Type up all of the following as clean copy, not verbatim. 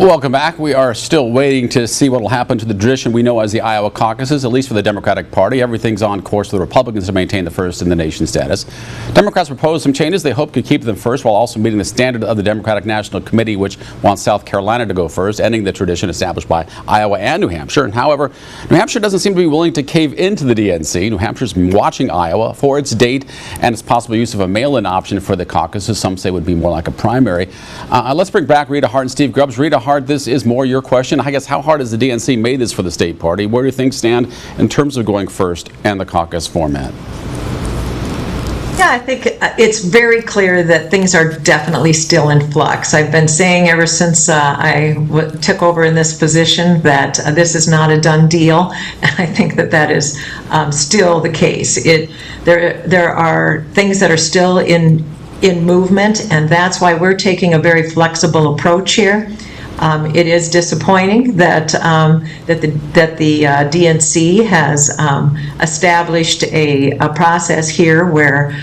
Welcome back. We are still waiting to see what will happen to the tradition we know as the Iowa caucuses, at least for the Democratic Party. Everything's on course for the Republicans to maintain the first in the nation status. Democrats proposed some changes they hope could keep them first while also meeting the standard of the Democratic National Committee, which wants South Carolina to go first, ending the tradition established by Iowa and New Hampshire. And however, New Hampshire doesn't seem to be willing to cave into the DNC. New Hampshire's been watching Iowa for its date and its possible use of a mail-in option for the caucuses. Some say would be more like a primary. Let's bring back Rita Hart and Steve Grubbs. Rita Hart, this is more your question. I guess, how hard has the DNC made this for the state party? Where do things stand in terms of going first and the caucus format? Yeah, I think it's very clear that things are definitely still in flux. I've been saying ever since I took over in this position that this is not a done deal, and I think that that is still the case. There are things that are still in movement, and that's why we're taking a very flexible approach here. It is disappointing that the DNC has established a process here where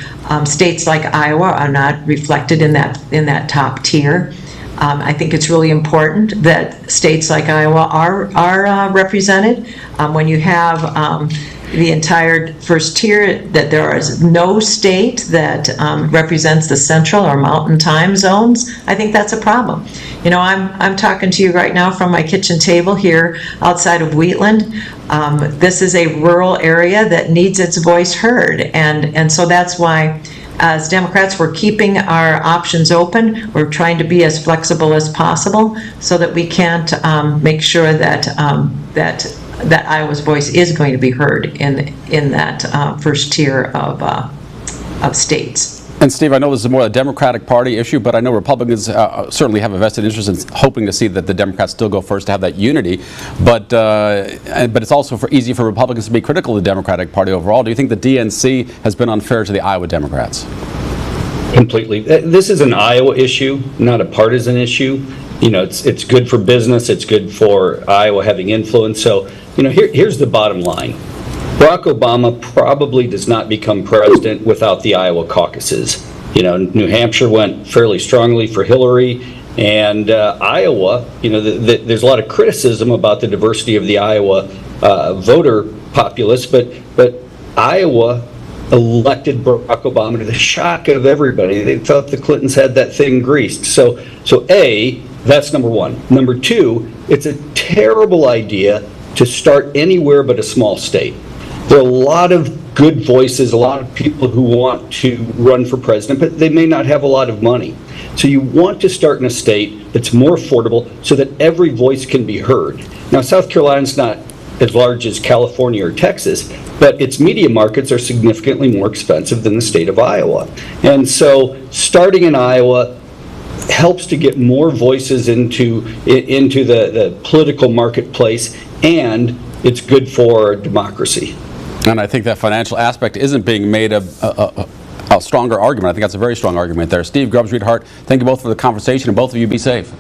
states like Iowa are not reflected in that top tier. I think it's really important that states like Iowa are represented. When you have the entire first tier, that there is no state that represents the central or mountain time zones, I think that's a problem. You know, I'm talking to you right now from my kitchen table here outside of Wheatland. This is a rural area that needs its voice heard, and so that's why, as Democrats, we're keeping our options open. We're trying to be as flexible as possible so that we can't make sure that Iowa's voice is going to be heard in that first tier of states. And Steve, I know this is more a Democratic Party issue, but I know Republicans certainly have a vested interest in hoping to see that the Democrats still go first to have that unity. But it's also easy for Republicans to be critical of the Democratic Party overall. Do you think the DNC has been unfair to the Iowa Democrats? Completely. This is an Iowa issue, not a partisan issue. You know, it's good for business. It's good for Iowa having influence. So, you know, here's the bottom line. Barack Obama probably does not become president without the Iowa caucuses. You know, New Hampshire went fairly strongly for Hillary, and Iowa, you know, there's a lot of criticism about the diversity of the Iowa voter populace, but Iowa elected Barack Obama to the shock of everybody. They thought the Clintons had that thing greased. So A, that's number one. Number two, it's a terrible idea to start anywhere but a small state. There are a lot of good voices, a lot of people who want to run for president, but they may not have a lot of money. So you want to start in a state that's more affordable so that every voice can be heard. Now, South Carolina's not as large as California or Texas, but its media markets are significantly more expensive than the state of Iowa. And so starting in Iowa helps to get more voices into the political marketplace, and it's good for democracy. And I think that financial aspect isn't being made a stronger argument. I think that's a very strong argument there. Steve Grubbs, Rita Hart, thank you both for the conversation, and both of you be safe.